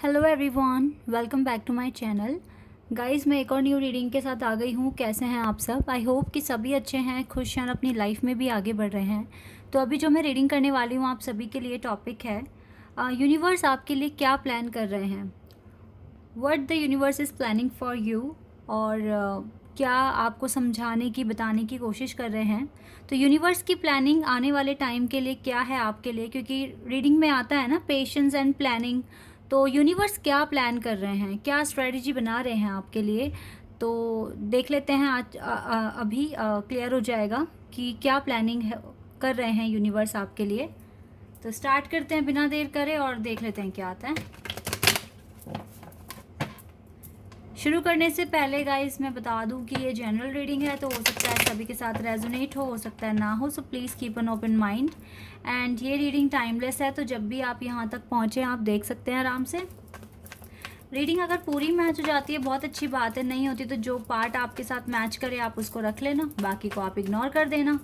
Hello everyone, welcome back to my channel. Guys, मैं एक और न्यू रीडिंग के साथ आ गई हूँ। कैसे हैं आप सब? आई होप कि सभी अच्छे हैं, खुश हैं और अपनी लाइफ में भी आगे बढ़ रहे हैं। तो अभी जो मैं रीडिंग करने वाली हूँ आप सभी के लिए टॉपिक है यूनिवर्स आपके लिए क्या प्लान कर रहे हैं, what the universe is planning for you. और क्या आपको समझाने की बताने की कोशिश कर रहे हैं। तो यूनिवर्स की प्लानिंग आने वाले टाइम के लिए क्या है आपके लिए, क्योंकि रीडिंग में आता है ना पेशेंस एंड प्लानिंग। तो यूनिवर्स क्या प्लान कर रहे हैं, क्या स्ट्रेटजी बना रहे हैं आपके लिए, तो देख लेते हैं। आज अभी क्लियर हो जाएगा कि क्या प्लानिंग है, कर रहे हैं यूनिवर्स आपके लिए। तो स्टार्ट करते हैं बिना देर करे और देख लेते हैं क्या आता है। शुरू करने से पहले गाइस मैं बता दूं कि ये जनरल रीडिंग है, तो हो सकता है सभी के साथ रेजोनेट हो सकता है ना हो। So please keep an open mind. And ये रीडिंग टाइमलेस है, तो जब भी आप यहाँ तक पहुँचे आप देख सकते हैं आराम से। रीडिंग अगर पूरी मैच हो जाती है बहुत अच्छी बात है, नहीं होती तो जो पार्ट आपके साथ मैच करे आप उसको रख लेना, बाकी को आप इग्नोर कर देना।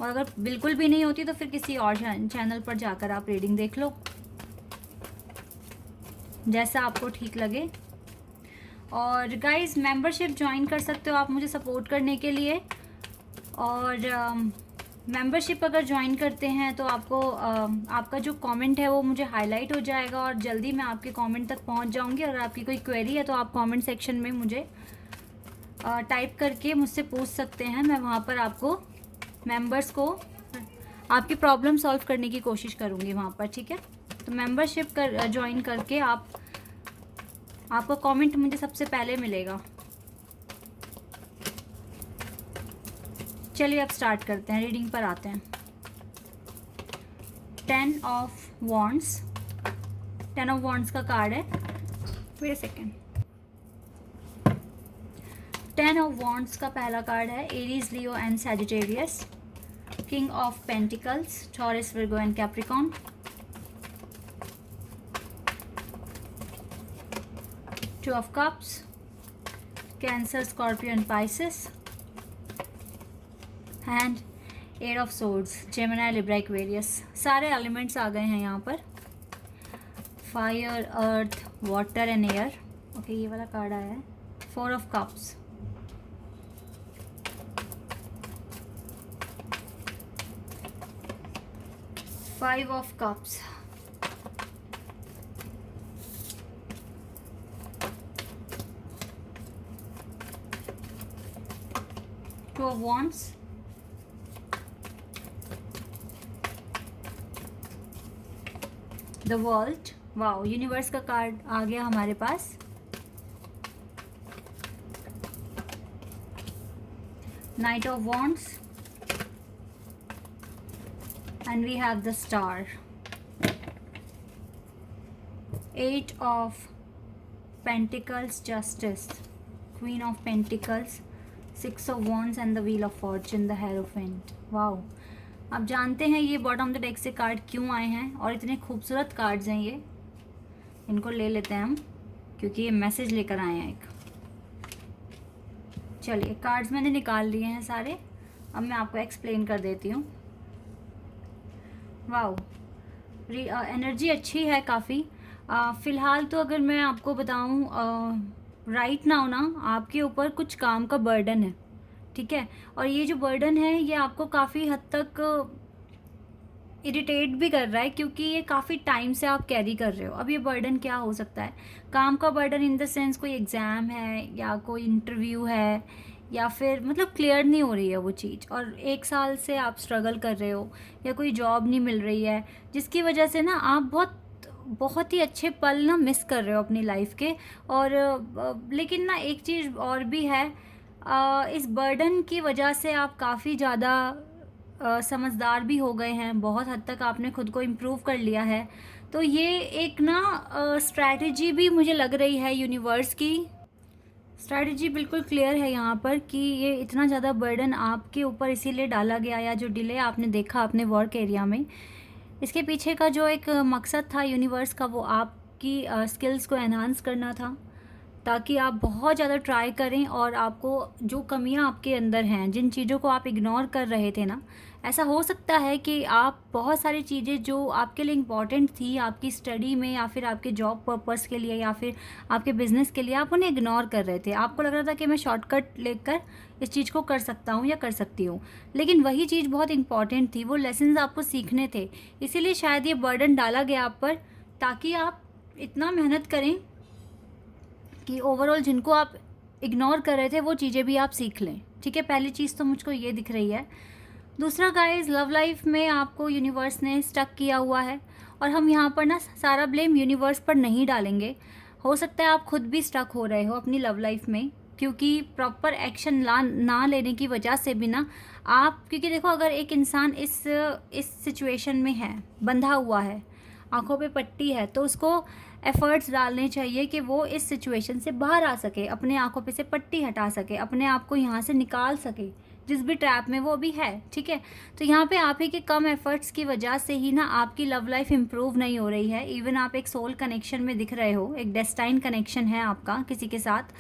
और अगर बिल्कुल भी नहीं होती तो फिर किसी और चैनल पर जाकर आप रीडिंग देख लो, जैसा आपको ठीक लगे। और गाइस, मेंबरशिप ज्वाइन कर सकते हो आप मुझे सपोर्ट करने के लिए। और मेंबरशिप अगर ज्वाइन करते हैं तो आपको आपका जो कमेंट है वो मुझे हाईलाइट हो जाएगा और जल्दी मैं आपके कमेंट तक पहुंच जाऊंगी। अगर आपकी कोई क्वेरी है तो आप कमेंट सेक्शन में मुझे टाइप करके मुझसे पूछ सकते हैं। मैं वहाँ पर आपको मेंबर्स को आपकी प्रॉब्लम सॉल्व करने की कोशिश करूँगी वहाँ पर, ठीक है। तो मेंबरशिप ज्वाइन करके आपको कमेंट मुझे सबसे पहले मिलेगा। चलिए अब स्टार्ट करते हैं, रीडिंग पर आते हैं। 10 ऑफ वॉन्ड्स, 10 ऑफ वॉन्ड्स का कार्ड है। Wait a second. 10 of wands का पहला कार्ड है Aries, Leo and Sagittarius. King of pentacles, Taurus, Virgo and Capricorn. Two of cups, Cancer, Scorpio and Pisces. And 8 of swords, Gemini, Libra, Aquarius. सारे elements आ गए हैं यहाँ पर, fire, earth, water and air. Okay, ये वाला card आया है। 4 of cups, five of cups, two of wands, the world. Wow, universe का कार्ड आ गया हमारे पास। Knight of wands and we have the star. 8 of pentacles, justice, queen of pentacles, 6 of wands and the wheel of fortune, the hierophant. Wow, आप जानते हैं ये bottom of the deck से कार्ड क्यों आए हैं और इतने खूबसूरत कार्ड्स हैं ये। इनको ले लेते हैं हम, क्योंकि ये मैसेज लेकर आए हैं एक। चलिए, कार्ड्स मैंने निकाल लिए हैं सारे, अब मैं आपको एक्सप्लेन कर देती हूँ। वाओ, एनर्जी अच्छी है काफ़ी। फ़िलहाल तो अगर मैं आपको बताऊँ, राइट नाउ ना आपके ऊपर कुछ काम का बर्डन है, ठीक है। और ये जो बर्डन है ये आपको काफ़ी हद तक इरिटेट भी कर रहा है, क्योंकि ये काफ़ी टाइम से आप कैरी कर रहे हो। अब ये बर्डन क्या हो सकता है? काम का बर्डन इन द सेंस कोई एग्ज़ाम है या कोई इंटरव्यू है, या फिर मतलब क्लियर नहीं हो रही है वो चीज़, और 1 साल से आप स्ट्रगल कर रहे हो या कोई जॉब नहीं मिल रही है, जिसकी वजह से ना आप बहुत ही अच्छे पल ना मिस कर रहे हो अपनी लाइफ के। और लेकिन ना एक चीज़ और भी है, इस बर्डन की वजह से आप काफ़ी ज़्यादा समझदार भी हो गए हैं, बहुत हद तक आपने खुद को इम्प्रूव कर लिया है। तो ये एक ना स्ट्रैटेजी भी मुझे लग रही है यूनिवर्स की। स्ट्रैटेजी बिल्कुल क्लियर है यहाँ पर कि ये इतना ज़्यादा बर्डन आपके ऊपर इसीलिए डाला गया, या जो डिले आपने देखा अपने वर्क एरिया में, इसके पीछे का जो एक मकसद था यूनिवर्स का, वो आपकी स्किल्स को एनहांस करना था, ताकि आप बहुत ज़्यादा ट्राई करें और आपको जो कमियां आपके अंदर हैं, जिन चीज़ों को आप इग्नोर कर रहे थे ना, ऐसा हो सकता है कि आप बहुत सारी चीज़ें जो आपके लिए इम्पॉर्टेंट थी आपकी स्टडी में या फिर आपके जॉब पर्पस के लिए या फिर आपके बिजनेस के लिए, आप उन्हें इग्नोर कर रहे थे। आपको लग रहा था कि मैं शॉर्टकट लेकर इस चीज़ को कर सकता हूँ या कर सकती हूँ, लेकिन वही चीज़ बहुत इंपॉर्टेंट थी, वो लेसन्स आपको सीखने थे। इसीलिए शायद ये बर्डन डाला गया आप पर, ताकि आप इतना मेहनत करें कि ओवरऑल जिनको आप इग्नोर कर रहे थे वो चीज़ें भी आप सीख लें। ठीक है, पहली चीज़ तो मुझको ये दिख रही है। दूसरा गाइस, लव लाइफ में आपको यूनिवर्स ने स्टक किया हुआ है, और हम यहाँ पर ना सारा ब्लेम यूनिवर्स पर नहीं डालेंगे। हो सकता है आप खुद भी स्टक हो रहे हो अपनी लव लाइफ में, क्योंकि प्रॉपर एक्शन ना लेने की वजह से भी ना आप, क्योंकि देखो अगर एक इंसान इस सिचुएशन में है, बंधा हुआ है, आंखों पे पट्टी है, तो उसको एफर्ट्स डालने चाहिए कि वो इस सिचुएशन से बाहर आ सके, अपने आंखों पे से पट्टी हटा सके, अपने आप को यहाँ से निकाल सके जिस भी ट्रैप में वो अभी है। ठीक है, तो यहाँ पे आप ही के कम एफर्ट्स की वजह से ही ना आपकी लव लाइफ इम्प्रूव नहीं हो रही है। इवन आप एक सोल कनेक्शन में दिख रहे हो, एक डेस्टाइन कनेक्शन है आपका किसी के साथ,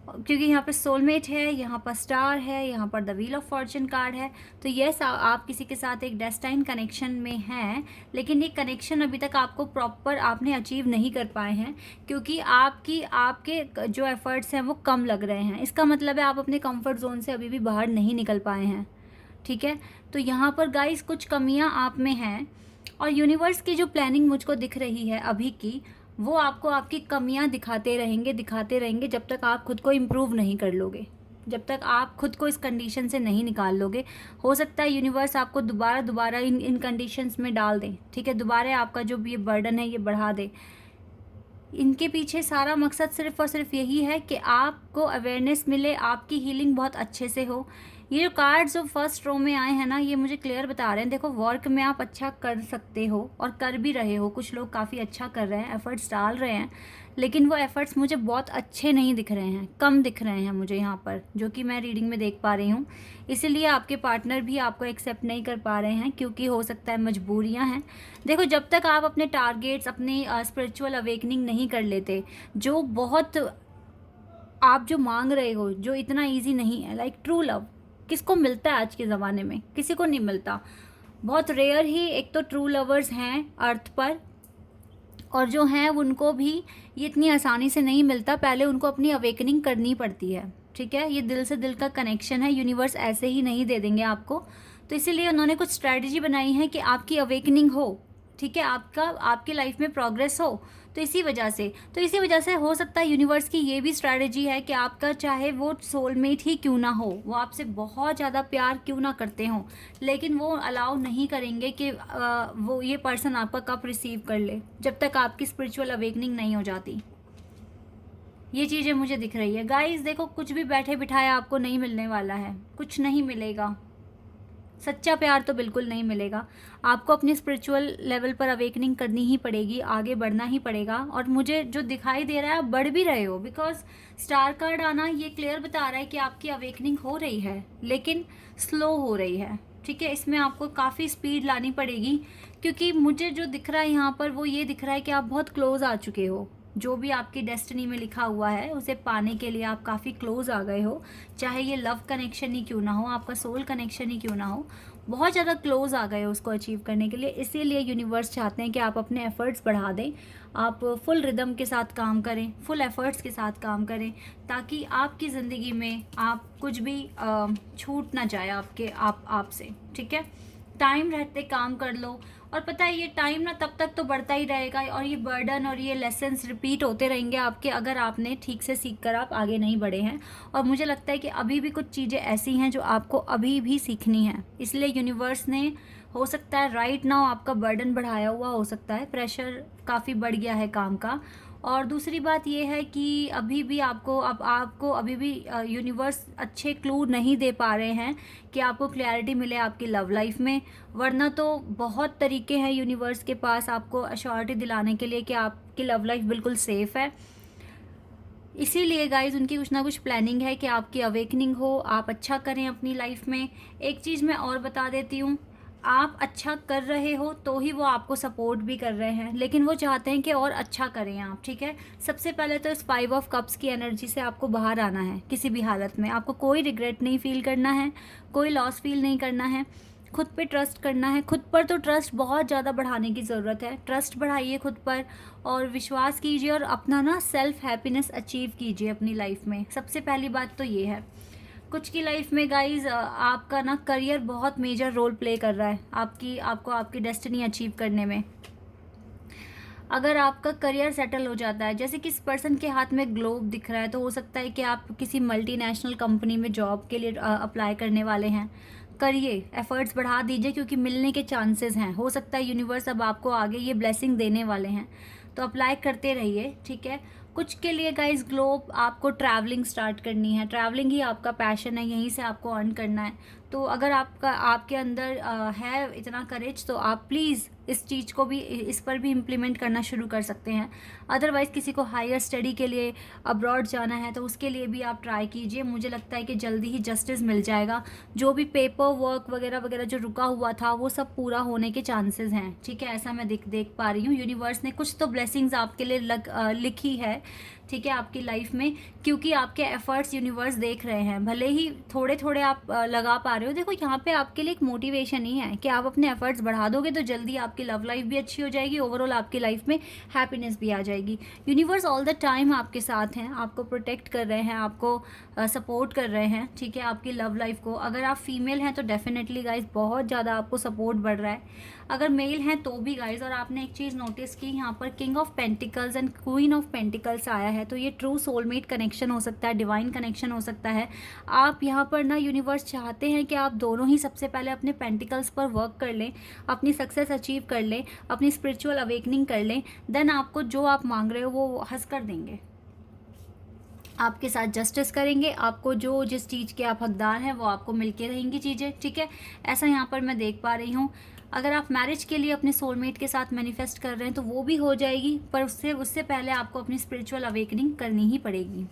क्योंकि यहाँ पर सोलमेट है, यहाँ पर स्टार है, यहाँ पर the wheel of Fortune card है। तो यस, आप किसी के साथ एक डेस्टाइन कनेक्शन में हैं, लेकिन ये कनेक्शन अभी तक आपको प्रॉपर आपने अचीव नहीं कर पाए हैं, क्योंकि आपके जो एफर्ट्स हैं वो कम लग रहे हैं। इसका मतलब है आप अपने कंफर्ट जोन से अभी भी बाहर नहीं निकल पाए हैं। ठीक है, तो यहाँ पर गाइस कुछ कमियाँ आप में हैं, और यूनिवर्स की जो प्लानिंग मुझको दिख रही है अभी की, वो आपको आपकी कमियां दिखाते रहेंगे जब तक आप खुद को इम्प्रूव नहीं कर लोगे, जब तक आप खुद को इस कंडीशन से नहीं निकाल लोगे। हो सकता है यूनिवर्स आपको दोबारा इन कंडीशंस में डाल दें। ठीक है, दोबारा आपका जो भी ये बर्डन है ये बढ़ा दे। इनके पीछे सारा मकसद सिर्फ और सिर्फ यही है कि आपको अवेयरनेस मिले, आपकी हीलिंग बहुत अच्छे से हो। ये जो कार्ड्स जो फर्स्ट रो में आए हैं ना, ये मुझे क्लियर बता रहे हैं, देखो वर्क में आप अच्छा कर सकते हो और कर भी रहे हो। कुछ लोग काफ़ी अच्छा कर रहे हैं, एफर्ट्स डाल रहे हैं, लेकिन वो एफर्ट्स मुझे बहुत अच्छे नहीं दिख रहे हैं, कम दिख रहे हैं मुझे यहाँ पर, जो कि मैं रीडिंग में देख पा रही हूँ। इसीलिए आपके पार्टनर भी आपको एक्सेप्ट नहीं कर पा रहे हैं, क्योंकि हो सकता है मजबूरियाँ हैं। देखो, जब तक आप अपने टारगेट्स, अपनी स्पिरिचुअल अवेकनिंग नहीं कर लेते, जो बहुत आप जो मांग रहे हो, जो इतना ईजी नहीं है, लाइक ट्रू लव किसको मिलता है आज के ज़माने में? किसी को नहीं मिलता। बहुत रेयर ही एक तो ट्रू लवर्स हैं अर्थ पर, और जो हैं उनको भी ये इतनी आसानी से नहीं मिलता। पहले उनको अपनी अवेकनिंग करनी पड़ती है। ठीक है, ये दिल से दिल का कनेक्शन है, यूनिवर्स ऐसे ही नहीं दे देंगे आपको। तो इसीलिए उन्होंने कुछ स्ट्रैटेजी बनाई है कि आपकी अवेकनिंग हो। ठीक है, आपकी लाइफ में प्रोग्रेस हो। तो इसी वजह से हो सकता है यूनिवर्स की ये भी स्ट्रैटेजी है कि आपका चाहे वो सोलमेट ही क्यों ना हो, वो आपसे बहुत ज़्यादा प्यार क्यों ना करते हों, लेकिन वो अलाउ नहीं करेंगे कि वो ये पर्सन आपका कब रिसीव कर ले, जब तक आपकी स्पिरिचुअल अवेकनिंग नहीं हो जाती। ये चीज़ें मुझे दिख रही है गाइस। देखो, कुछ भी बैठे बिठाए आपको नहीं मिलने वाला है, कुछ नहीं मिलेगा। सच्चा प्यार तो बिल्कुल नहीं मिलेगा। आपको अपनी स्पिरिचुअल लेवल पर अवेकनिंग करनी ही पड़ेगी, आगे बढ़ना ही पड़ेगा। और मुझे जो दिखाई दे रहा है, आप बढ़ भी रहे हो, बिकॉज स्टार कार्ड आना ये क्लियर बता रहा है कि आपकी अवेकनिंग हो रही है, लेकिन स्लो हो रही है। ठीक है, इसमें आपको काफ़ी स्पीड लानी पड़ेगी, क्योंकि मुझे जो दिख रहा है यहाँ पर वो ये दिख रहा है कि आप बहुत क्लोज आ चुके हो। जो भी आपकी डेस्टिनी में लिखा हुआ है उसे पाने के लिए आप काफ़ी क्लोज आ गए हो। चाहे ये लव कनेक्शन ही क्यों ना हो, आपका सोल कनेक्शन ही क्यों ना हो, बहुत ज़्यादा क्लोज आ गए हो उसको अचीव करने के लिए। इसीलिए यूनिवर्स चाहते हैं कि आप अपने एफर्ट्स बढ़ा दें, आप फुल रिदम के साथ काम करें, फुल एफर्ट्स के साथ काम करें, ताकि आपकी ज़िंदगी में आप कुछ भी छूट ना जाए आपसे। ठीक है, टाइम रहते काम कर लो। और पता है, ये टाइम ना तब तक तो बढ़ता ही रहेगा, और ये बर्डन और ये लेसन्स रिपीट होते रहेंगे आपके, अगर आपने ठीक से सीख कर आप आगे नहीं बढ़े हैं। और मुझे लगता है कि अभी भी कुछ चीज़ें ऐसी हैं जो आपको अभी भी सीखनी है। इसलिए यूनिवर्स ने, हो सकता है राइट नाउ आपका बर्डन बढ़ाया हुआ हो सकता है, प्रेशर काफ़ी बढ़ गया है काम का। और दूसरी बात ये है कि अभी भी आपको अभी भी यूनिवर्स अच्छे क्लू नहीं दे पा रहे हैं कि आपको क्लैरिटी मिले आपकी लव लाइफ में। वरना तो बहुत तरीके हैं यूनिवर्स के पास आपको अश्योरिटी दिलाने के लिए कि आपकी लव लाइफ बिल्कुल सेफ़ है। इसीलिए गाइज उनकी कुछ ना कुछ प्लानिंग है कि आपकी अवेकनिंग हो, आप अच्छा करें अपनी लाइफ में। एक चीज़ मैं और बता देती हूँ, आप अच्छा कर रहे हो तो ही वो आपको सपोर्ट भी कर रहे हैं, लेकिन वो चाहते हैं कि और अच्छा करें आप। ठीक है, सबसे पहले तो इस 5 ऑफ कप्स की एनर्जी से आपको बाहर आना है। किसी भी हालत में आपको कोई रिग्रेट नहीं फील करना है, कोई लॉस फील नहीं करना है। खुद पे ट्रस्ट करना है। खुद पर तो ट्रस्ट बहुत ज़्यादा बढ़ाने की ज़रूरत है। ट्रस्ट बढ़ाइए खुद पर और विश्वास कीजिए और अपना ना सेल्फ हैप्पीनेस अचीव कीजिए अपनी लाइफ में। सबसे पहली बात तो ये है। कुछ की लाइफ में गाइज आपका ना करियर बहुत मेजर रोल प्ले कर रहा है आपको आपकी डेस्टिनी अचीव करने में। अगर आपका करियर सेटल हो जाता है, जैसे किस पर्सन के हाथ में ग्लोब दिख रहा है, तो हो सकता है कि आप किसी मल्टीनेशनल कंपनी में जॉब के लिए अप्लाई करने वाले हैं। करिए, एफर्ट्स बढ़ा दीजिए क्योंकि मिलने के चांसेस हैं। हो सकता है यूनिवर्स अब आपको आगे ये ब्लेसिंग देने वाले हैं, तो अप्लाई करते रहिए, ठीक है। कुछ के लिए गाइस ग्लोब आपको ट्रैवलिंग स्टार्ट करनी है। ट्रैवलिंग ही आपका पैशन है, यहीं से आपको अर्न करना है। तो अगर आपके अंदर है इतना करेज, तो आप प्लीज़ इस पर भी इम्प्लीमेंट करना शुरू कर सकते हैं। अदरवाइज़ किसी को हायर स्टडी के लिए अब्रॉड जाना है तो उसके लिए भी आप ट्राई कीजिए। मुझे लगता है कि जल्दी ही जस्टिस मिल जाएगा। जो भी पेपर वर्क वगैरह वगैरह जो रुका हुआ था वो सब पूरा होने के चांसेस हैं, ठीक है। ऐसा मैं देख पा रही हूँ। यूनिवर्स ने कुछ तो ब्लेसिंग्स आपके लिए लिखी है, ठीक है, आपकी लाइफ में, क्योंकि आपके एफर्ट्स यूनिवर्स देख रहे हैं। भले ही थोड़े थोड़े आप लगा पा रहे हो, देखो यहाँ पे आपके लिए एक मोटिवेशन ही है कि आप अपने एफर्ट्स बढ़ा दोगे तो जल्दी आपकी लव लाइफ भी अच्छी हो जाएगी, ओवरऑल आपकी लाइफ में हैप्पीनेस भी आ जाएगी। यूनिवर्स ऑल द टाइम आपके साथ हैं, आपको प्रोटेक्ट कर रहे हैं, आपको सपोर्ट कर रहे हैं, ठीक है, आपकी लव लाइफ को। अगर आप फीमेल हैं तो डेफिनेटली गाइज बहुत ज़्यादा आपको सपोर्ट बढ़ रहा है। अगर मेल हैं तो भी गाइज। और आपने एक चीज़ नोटिस की, यहाँ पर king of pentacles and queen of pentacles आया है, तो ये ट्रू सोलमेट कनेक्शन हो सकता है, डिवाइन कनेक्शन हो सकता है। आप यहाँ पर ना यूनिवर्स चाहते हैं कि आप दोनों ही सबसे पहले अपने पेंटिकल्स पर वर्क कर लें, अपनी सक्सेस अचीव कर लें, अपनी स्पिरिचुअल अवेकनिंग कर लें। देन आपको जो आप मांग रहे हो वो हंस कर देंगे, आपके साथ जस्टिस करेंगे। आपको जो जिस चीज़ के आप हकदार हैं वो आपको मिलके रहेंगी चीज़ें, ठीक है। ऐसा यहाँ पर मैं देख पा रही हूँ। अगर आप मैरिज के लिए अपने सोलमेट के साथ मैनिफेस्ट कर रहे हैं तो वो भी हो जाएगी, पर उससे पहले आपको अपनी स्पिरिचुअल अवेकनिंग करनी ही पड़ेगी।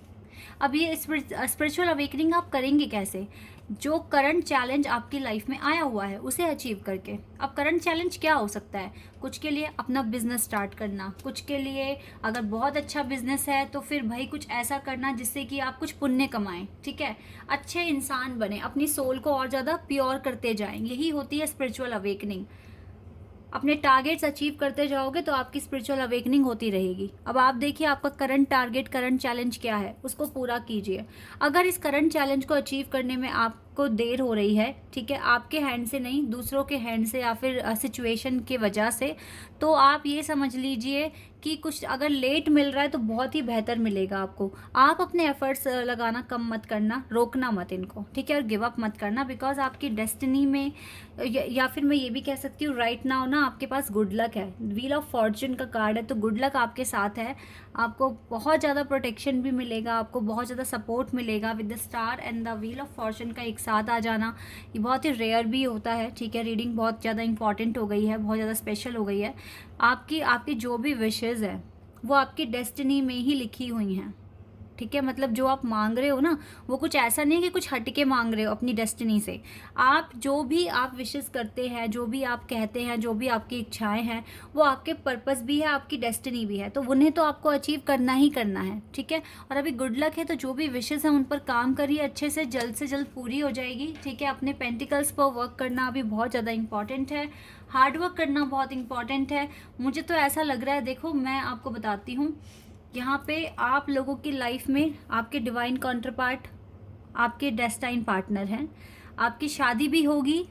अब ये स्पिरिचुअल अवेकनिंग आप करेंगे कैसे? जो करंट चैलेंज आपकी लाइफ में आया हुआ है उसे अचीव करके। अब करंट चैलेंज क्या हो सकता है? कुछ के लिए अपना बिजनेस स्टार्ट करना, कुछ के लिए अगर बहुत अच्छा बिजनेस है तो फिर भाई कुछ ऐसा करना जिससे कि आप कुछ पुण्य कमाएं, ठीक है, अच्छे इंसान बने, अपनी सोल को और ज़्यादा प्योर करते जाएं। यही होती है स्पिरिचुअल अवेकनिंग। अपने टारगेट्स अचीव करते जाओगे तो आपकी स्पिरिचुअल अवेकनिंग होती रहेगी। अब आप देखिए आपका करंट टारगेट, करंट चैलेंज क्या है, उसको पूरा कीजिए। अगर इस करंट चैलेंज को अचीव करने में आपको देर हो रही है, ठीक है, आपके हैंड से नहीं, दूसरों के हैंड से या फिर सिचुएशन की वजह से, तो आप ये समझ लीजिए कि कुछ अगर लेट मिल रहा है तो बहुत ही बेहतर मिलेगा आपको। आप अपने एफर्ट्स लगाना कम मत करना, रोकना मत इनको, ठीक है, और गिव अप मत करना। बिकॉज आपकी डेस्टिनी में या फिर मैं ये भी कह सकती हूँ राइट नाउ ना आपके पास गुड लक है। व्हील ऑफ फॉर्चून का कार्ड है, तो गुड लक आपके साथ है। आपको बहुत ज़्यादा प्रोटेक्शन भी मिलेगा, आपको बहुत ज़्यादा सपोर्ट मिलेगा। With the star and the wheel of Fortune का एक साथ आ जाना ये बहुत ही रेयर भी होता है, ठीक है। रीडिंग बहुत ज़्यादा इंपॉर्टेंट हो गई है, बहुत ज़्यादा स्पेशल हो गई है। आपकी जो भी विशेज़ है वो आपकी डेस्टिनी में ही लिखी हुई हैं, ठीक है। मतलब जो आप मांग रहे हो ना, वो कुछ ऐसा नहीं कि कुछ हटके मांग रहे हो अपनी डेस्टिनी से। आप जो भी आप विशेस करते हैं, जो भी आप कहते हैं, जो भी आपकी इच्छाएं हैं, वो आपके पर्पस भी है, आपकी डेस्टिनी भी है, तो उन्हें तो आपको अचीव करना ही करना है, ठीक है। और अभी गुड लक है, तो जो भी विशेस हैं उन पर काम करिए, अच्छे से जल्द पूरी हो जाएगी, ठीक है। अपने पेंटिकल्स पर वर्क करना अभी बहुत ज़्यादा इंपॉर्टेंट है, हार्ड वर्क करना बहुत इंपॉर्टेंट है। मुझे तो ऐसा लग रहा है, देखो मैं आपको बताती हूँ, यहाँ पे आप लोगों की लाइफ में आपके डिवाइन काउंटरपार्ट आपके डेस्टाइन पार्टनर हैं। आपकी शादी भी होगी,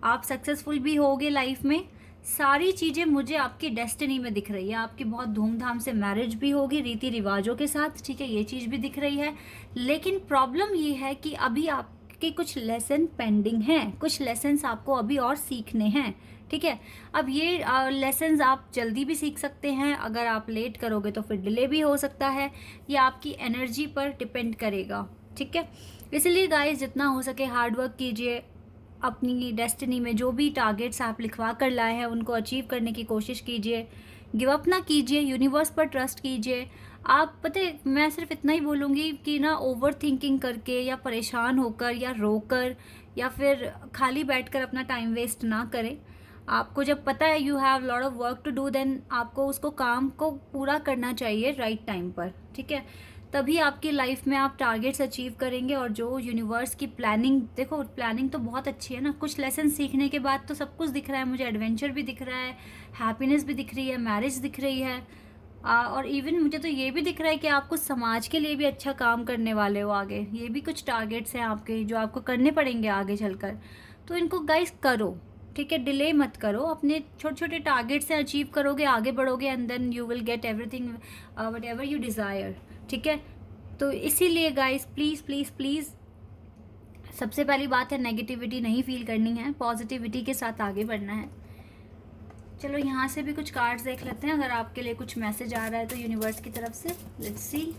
आप सक्सेसफुल भी होगे लाइफ में, सारी चीज़ें मुझे आपकी डेस्टिनी में दिख रही है। आपकी बहुत धूमधाम से मैरिज भी होगी रीति रिवाजों के साथ, ठीक है, ये चीज़ भी दिख रही है। लेकिन प्रॉब्लम ये है कि अभी आपके कुछ लेसन पेंडिंग हैं, कुछ लेसन्स आपको अभी और सीखने हैं, ठीक है। अब ये लेसन्स आप जल्दी भी सीख सकते हैं, अगर आप लेट करोगे तो फिर डिले भी हो सकता है। ये आपकी एनर्जी पर डिपेंड करेगा, ठीक है। इसलिए गाइस जितना हो सके हार्ड वर्क कीजिए, अपनी डेस्टिनी में जो भी टारगेट्स आप लिखवा कर लाए हैं उनको अचीव करने की कोशिश कीजिए। गिव अप ना कीजिए, यूनिवर्स पर ट्रस्ट कीजिए। आप पता है, मैं सिर्फ इतना ही बोलूँगी कि ना ओवर थिंकिंग करके या परेशान होकर या रोकर या फिर खाली बैठकर अपना टाइम वेस्ट ना करें। आपको जब पता है you have lot of work to do, then आपको उसको काम को पूरा करना चाहिए राइट टाइम पर, ठीक है। तभी आपकी लाइफ में आप टारगेट्स अचीव करेंगे। और जो यूनिवर्स की प्लानिंग, देखो प्लानिंग तो बहुत अच्छी है ना, कुछ लेसन सीखने के बाद तो सब कुछ दिख रहा है मुझे, एडवेंचर भी दिख रहा है, हैप्पीनेस भी दिख रही है, मैरिज दिख रही है, और इवन मुझे तो ये भी दिख रहा है कि आप कुछ समाज के लिए भी अच्छा काम करने वाले हो आगे। ये भी कुछ टारगेट्स हैं आपके जो आपको करने पड़ेंगे आगे चलकर। तो इनको गाइस करो, ठीक है, डिले मत करो, अपने छोटे छोटे टारगेट से अचीव करोगे, आगे बढ़ोगे, and then you will get everything whatever you desire, ठीक है। तो इसीलिए गाइस प्लीज़ प्लीज़ प्लीज़, सबसे पहली बात है नेगेटिविटी नहीं फील करनी है, पॉजिटिविटी के साथ आगे बढ़ना है। चलो यहाँ से भी कुछ कार्ड्स देख लेते हैं, अगर आपके लिए कुछ मैसेज आ रहा है तो यूनिवर्स की तरफ से। Let's see.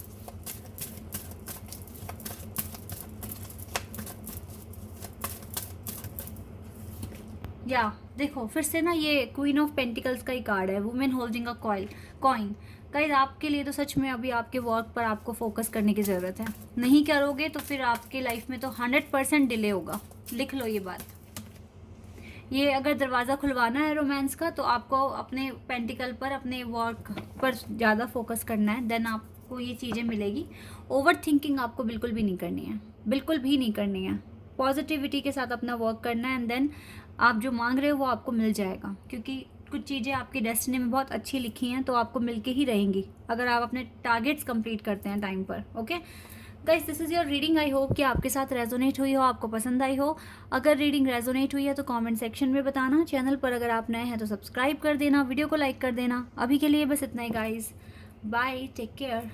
या देखो फिर से ना, ये क्वीन ऑफ पेंटिकल्स का ही कार्ड है, women holding a coin. Guys आपके लिए तो सच में अभी आपके वर्क पर आपको फोकस करने की ज़रूरत है। नहीं करोगे तो फिर आपके लाइफ में तो 100% डिले होगा, लिख लो ये बात। ये अगर दरवाज़ा खुलवाना है रोमांस का, तो आपको अपने पेंटिकल पर, अपने वर्क पर ज़्यादा फोकस करना है, देन आपको ये चीज़ें मिलेगी। ओवर थिंकिंग आपको बिल्कुल भी नहीं करनी है, बिल्कुल भी नहीं करनी है। पॉजिटिविटी के साथ अपना वर्क करना है, एंड देन आप जो मांग रहे हो वो आपको मिल जाएगा, क्योंकि कुछ चीज़ें आपकी डेस्टिनी में बहुत अच्छी लिखी हैं, तो आपको मिल के ही रहेंगी अगर आप अपने टारगेट्स कंप्लीट करते हैं टाइम पर। Okay guys, this is your reading. I hope कि आपके साथ रेजोनेट हुई हो, आपको पसंद आई हो। अगर रीडिंग रेजोनेट हुई है तो कमेंट सेक्शन में बताना। चैनल पर अगर आप नए हैं तो सब्सक्राइब कर देना, वीडियो को लाइक कर देना। अभी के लिए बस इतना ही गाइस, बाय, टेक केयर।